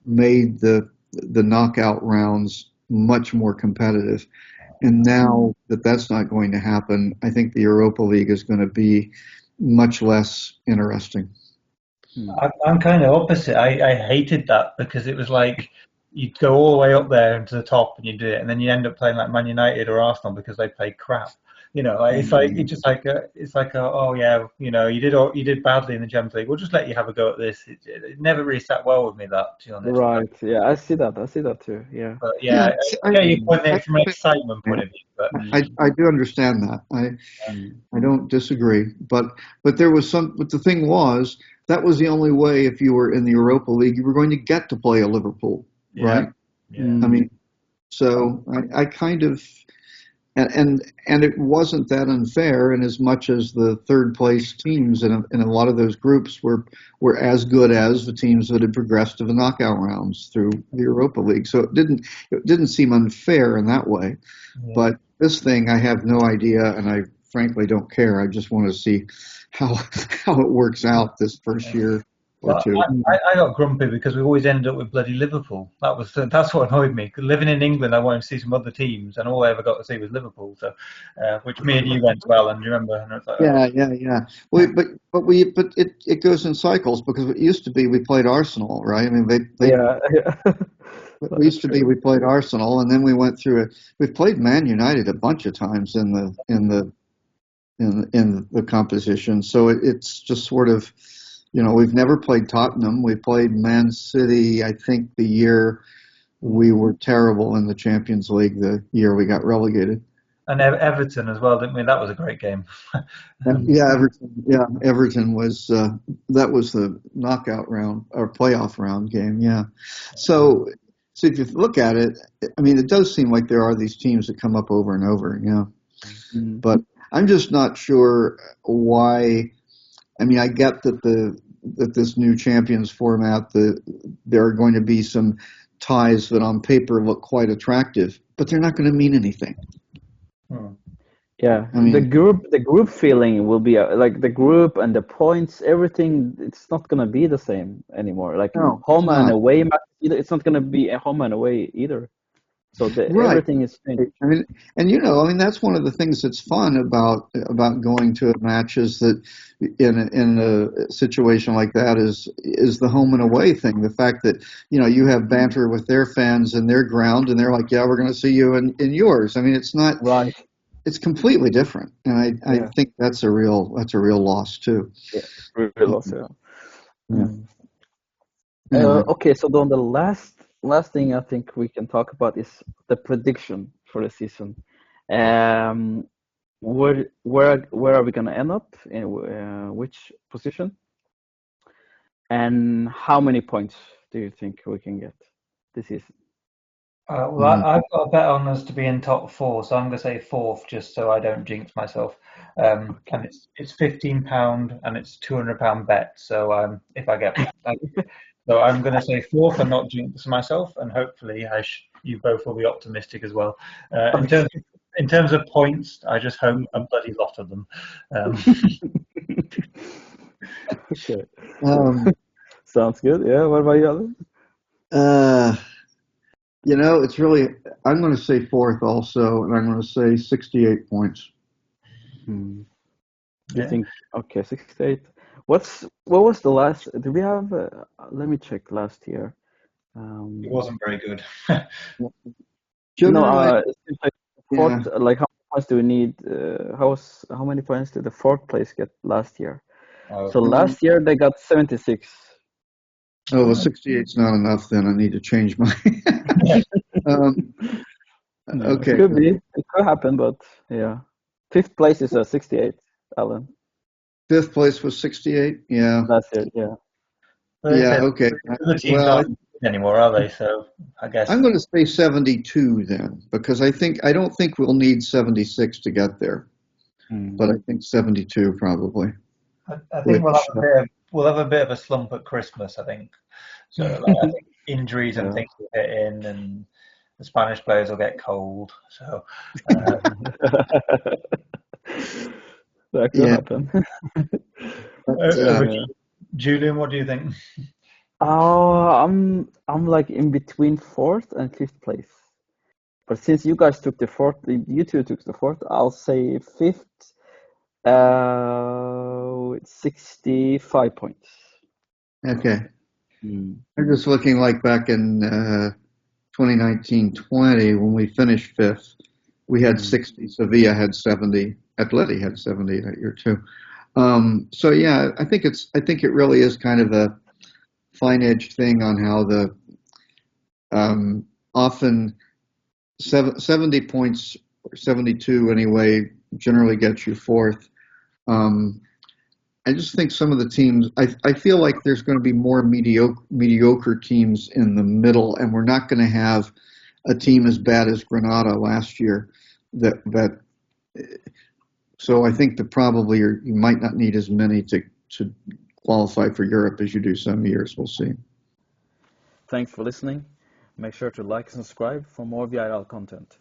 made the knockout rounds much more competitive. And now that that's not going to happen, I think the Europa League is going to be much less interesting. I'm kind of opposite. I hated that, because it was like you'd go all the way up there into the top and you do it, and then you end up playing like Man United or Arsenal because they play crap. It's like oh yeah, you did badly in the Champions League. We'll just let you have a go at this. It never really sat well with me, that, to be honest. Right. Yeah, I see that too. Yeah. But I get your point there from an excitement point of view. But I do understand that. I don't disagree. But there was but the thing was, that was the only way, if you were in the Europa League, you were going to get to play a Liverpool, right? Yeah. I mean, so I kind of, and it wasn't that unfair in as much as the third place teams in a lot of those groups were as good as the teams that had progressed to the knockout rounds through the Europa League. So it didn't seem unfair in that way. Yeah. But this thing, I have no idea, and I frankly don't care. I just want to see how it works out this first year or Well, two. I got grumpy because we always ended up with bloody Liverpool. That's what annoyed me. Living in England, I wanted to see some other teams, and all I ever got to see was Liverpool. So, which me and you went to Alan, do you remember? And I was like, Yeah. But it goes in cycles, because it used to be we played Arsenal, right? I mean, Yeah. it used to be we played Arsenal, and then we went through it. We've played Man United a bunch of times in the competition. So it's just sort of, we've never played Tottenham. We played Man City, I think, the year we were terrible in the Champions League, the year we got relegated. and Everton as well, didn't we? That was a great game. Everton was that was the knockout round or playoff round game. Yeah. So if you look at it, I mean, it does seem like there are these teams that come up over and over. Yeah. Mm. But I'm just not sure why. I mean, I get that this new Champions format, there are going to be some ties that on paper look quite attractive, but they're not going to mean anything. Yeah, I mean, the group feeling will be like the group and the points, everything. It's not gonna be the same anymore. Like No, home it's and not. away match, it's not gonna be a home and away either. So Right. everything is changed. I mean, and that's one of the things that's fun about going to a match, is that in a situation like that is the home and away thing. The fact that you have banter with their fans in their ground, and they're like, yeah, we're going to see you in yours. I mean, it's not. Right. It's completely different, and I Yeah. think that's a real loss too. Yeah. Really also. Yeah. Anyway. Okay, so then the last thing I think we can talk about is the prediction for the season. Where are we gonna end up in which position, and how many points do you think we can get this season? I've got a bet on us to be in top 4, so I'm going to say 4th, just so I don't jinx myself. And it's £15 and it's £200 bet. So if I get, so I'm going to say 4th and not jinx myself, and hopefully you both will be optimistic as well. In terms of points, I just hope a bloody lot of them. Okay. Sounds good. Yeah. What about you, Alan? It's really, I'm going to say 4th also, and I'm going to say 68 points. You think, okay, 68. What was the last, did we have, let me check last year. It wasn't very good. Fourth, like how many points do we need? How many points did the 4th place get last year? So last year they got 76. Oh, well, 68's not enough. Then I need to change my. Okay. It could be. It could happen, but yeah. 5th place is 68, Alan. 5th place was 68. Yeah. Last year, yeah. Yeah. Okay. The teams aren't anymore, are they? So I guess I'm going to say 72 then, because I don't think we'll need 76 to get there, but I think 72 probably. I think we'll have a bit of a slump at Christmas, I think. So I think injuries and things will hit in, and the Spanish players will get cold. So that could happen. Julian, what do you think? I'm like in between 4th and 5th place. But since you guys took the 4th, you two took the 4th, I'll say 5th. 65 points. Okay. I'm just looking like back in 2019-20 when we finished 5th, we had 60. Sevilla had 70. Atleti had 70 that year too. So yeah, I think it really is kind of a fine-edged thing on how the often 70 points, or 72 anyway, generally gets you 4th. I just think some of the teams, I feel like there's going to be more mediocre teams in the middle, and we're not going to have a team as bad as Granada last year. that. So I think that probably you might not need as many to qualify for Europe as you do some years. We'll see. Thanks for listening. Make sure to like and subscribe for more VRL content.